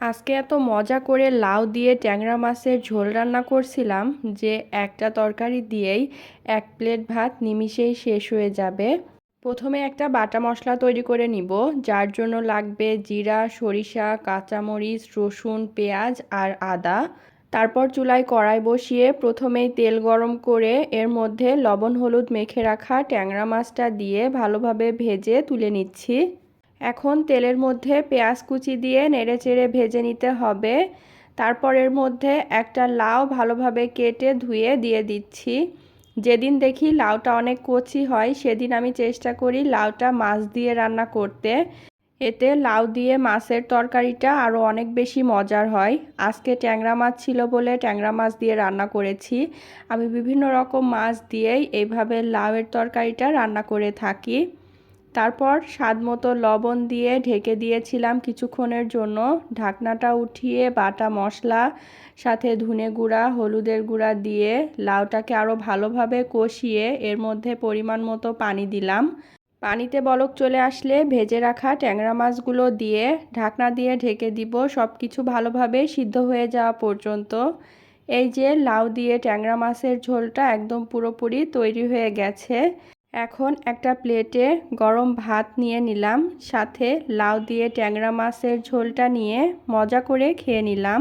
আজকে এত মজা করে লাউ দিয়ে ট্যাংরা মাছের ঝোল রান্না করছিলাম যে একটা তরকারি দিয়েই 1 প্লেট ভাত নিমিষেই শেষ হয়ে যাবে। প্রথমে একটা বাটা মশলা তৈরি করে নিব, যার জন্য লাগবে জিরা, সরিষা, কাঁচামরিচ, রসুন, পেঁয়াজ আর আদা। তারপর চুলায় কড়াই বসিয়ে প্রথমেই তেল গরম করে এর মধ্যে লবণ হলুদ মেখে রাখা ট্যাংরা মাছটা দিয়ে ভালোভাবে ভেজে তুলে নিচ্ছি। এখন তেলের মধ্যে পেঁয়াজ কুচি দিয়ে নেড়েচেড়ে ভেজে নিতে হবে। তারপর এর মধ্যে একটা লাউ ভালোভাবে কেটে ধুয়ে দিয়ে দিচ্ছি। যেদিন দেখি লাউটা অনেক কচি হয় সেদিন আমি চেষ্টা করি লাউটা মাছ দিয়ে রান্না করতে। এতে লাউ দিয়ে মাছের তরকারিটা আরও অনেক বেশি মজার হয়। আজকে ট্যাংরা মাছ ছিল বলে ট্যাংরা মাছ দিয়ে রান্না করেছি। আমি বিভিন্ন রকম মাছ দিয়েই এইভাবে লাউয়ের তরকারিটা রান্না করে থাকি। তারপর স্বাদমতো লবণ দিয়ে ঢেকে দিয়েছিলাম কিছুক্ষণের জন্য। ঢাকনাটা উঠিয়ে বাটা মশলা সাথে ধনে গুঁড়া, হলুদের গুঁড়া দিয়ে লাউটাকে আরও ভালোভাবে কষিয়ে এর মধ্যে পরিমাণ মতো পানি দিলাম। পানিতে বলক চলে আসলে ভেজে রাখা ট্যাংরা মাছগুলো দিয়ে ঢাকনা দিয়ে ঢেকে দিব সব কিছু ভালোভাবে সিদ্ধ হয়ে যাওয়া পর্যন্ত। এই যে লাউ দিয়ে ট্যাংরা মাছের ঝোলটা একদম পুরোপুরি তৈরি হয়ে গেছে। এখন একটা প্লেটে গরম ভাত নিয়ে নিলাম, সাথে লাউ দিয়ে ট্যাংরা মাছের ঝোলটা নিয়ে মজা করে খেয়ে নিলাম।